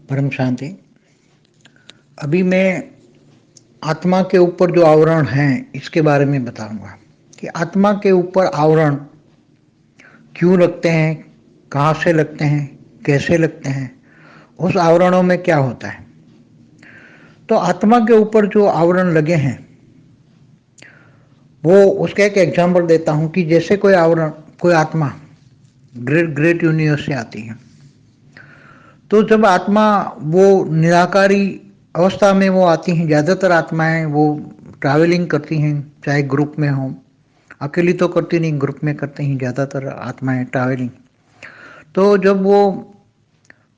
परम शांति। अभी मैं आत्मा के ऊपर जो आवरण है इसके बारे में बताऊंगा कि आत्मा के ऊपर आवरण क्यों लगते हैं, कहाँ से लगते हैं, कैसे लगते हैं, उस आवरणों में क्या होता है। तो आत्मा के ऊपर जो आवरण लगे हैं वो उसका एक एग्जाम्पल देता हूँ कि जैसे कोई आवरण, कोई आत्मा ग्रेट ग्रेट यूनिवर्स से आती है, तो जब आत्मा वो निराकारी अवस्था में वो आती हैं, ज़्यादातर आत्माएं वो ट्रैवलिंग करती हैं, चाहे ग्रुप में हो, अकेली तो करती नहीं, ग्रुप में करते हैं ज़्यादातर आत्माएं ट्रैवलिंग। तो जब वो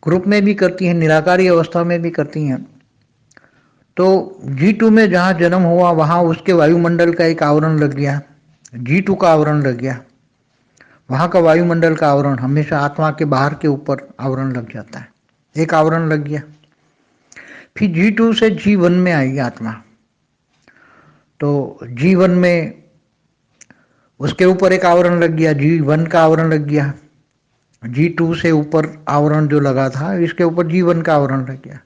ग्रुप में भी करती हैं, निराकारी अवस्था में भी करती हैं, तो G2 में जहाँ जन्म हुआ वहाँ उसके वायुमंडल का एक आवरण लग गया, G2 का आवरण लग गया। वहाँ का वायुमंडल का आवरण हमेशा आत्मा के बाहर के ऊपर आवरण लग जाता है, एक आवरण लग गया। फिर G2 से G1 में आई आत्मा, तो G1 में उसके ऊपर एक आवरण लग गया, G1 का आवरण लग गया। G2 से ऊपर आवरण जो लगा था इसके ऊपर G1 का आवरण लग गया।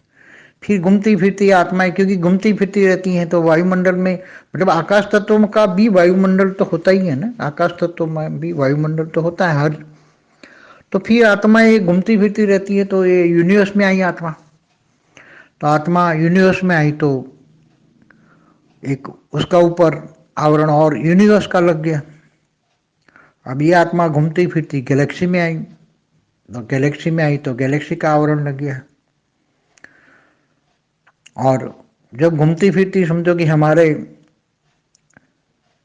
फिर घूमती फिरती आत्माएं, क्योंकि घूमती फिरती रहती हैं तो वायुमंडल में, मतलब आकाश तत्व का भी वायुमंडल तो होता ही है ना, आकाश तत्व में भी वायुमंडल तो होता है हर। तो फिर आत्मा ये घूमती फिरती रहती है, तो ये यूनिवर्स में आई आत्मा। तो आत्मा यूनिवर्स में आई तो एक उसका ऊपर आवरण और यूनिवर्स का लग गया। अब ये आत्मा घूमती फिरती गैलेक्सी में आई, तो गैलेक्सी में आई तो गैलेक्सी का आवरण लग गया। और जब घूमती फिरती समझो कि हमारे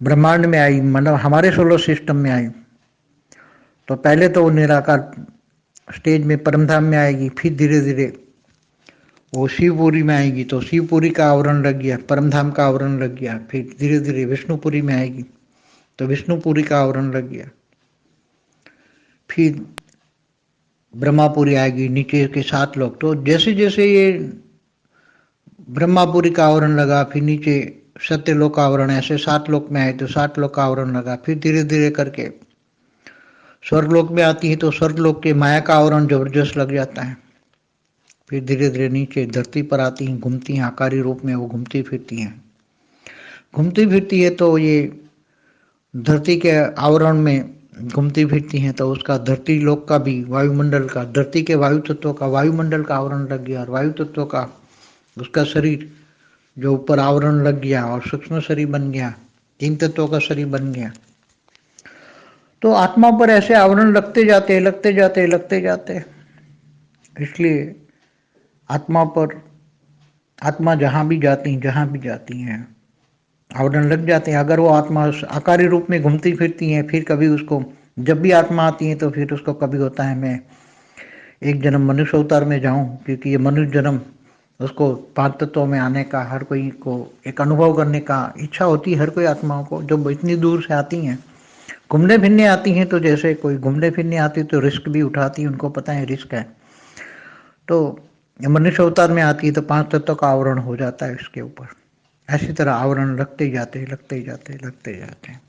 ब्रह्मांड में आई, मतलब हमारे सोलर सिस्टम में आई, तो पहले तो वो निराकार स्टेज में परमधाम में आएगी, फिर धीरे धीरे वो शिवपुरी में आएगी, तो शिवपुरी का आवरण लग गया, परमधाम का आवरण लग गया। फिर धीरे धीरे विष्णुपुरी में आएगी तो विष्णुपुरी का आवरण लग गया। फिर ब्रह्मापुरी आएगी, नीचे के 7 लोग। तो जैसे जैसे ये ब्रह्मापुरी का आवरण लगा, फिर नीचे सत्यलोक का आवरण, ऐसे 7 लोक में आए तो 7 लोक का आवरण लगा। फिर धीरे धीरे करके स्वर्गलोक में आती है तो स्वर्गलोक के माया का आवरण जबरदस्त लग जाता है। फिर धीरे धीरे नीचे धरती पर आती हैं, घूमती हैं, आकारी रूप में वो घूमती फिरती हैं। घूमती फिरती है तो ये धरती के आवरण में घूमती फिरती हैं, तो उसका धरती लोक का भी वायुमंडल का, धरती के वायु तत्व का वायुमंडल का आवरण लग गया, और वायु तत्व का उसका शरीर जो ऊपर आवरण लग गया और सूक्ष्म शरीर बन गया, 3 तत्वों का शरीर बन गया। तो आत्मा पर ऐसे आवरण लगते जाते लगते जाते लगते जाते। इसलिए आत्मा पर, आत्मा जहाँ भी जाती हैं आवरण लग जाते हैं। अगर वो आत्मा आकारी रूप में घूमती फिरती हैं, फिर कभी उसको, जब भी आत्मा आती है तो फिर उसको कभी होता है मैं एक जन्म मनुष्य अवतार में जाऊं, क्योंकि ये मनुष्य जन्म उसको 5 तत्वों में आने का, हर कोई को एक अनुभव करने का इच्छा होती है, हर कोई आत्माओं को। जब इतनी दूर से आती हैं, घूमने फिरने आती हैं, तो जैसे कोई घूमने फिरने आती तो रिस्क भी उठाती है, उनको पता है रिस्क है। तो मनुष्य अवतार में आती है तो 5 तत्वों का आवरण हो जाता है इसके ऊपर। ऐसी तरह आवरण लगते जाते लगते जाते लगते जाते हैं।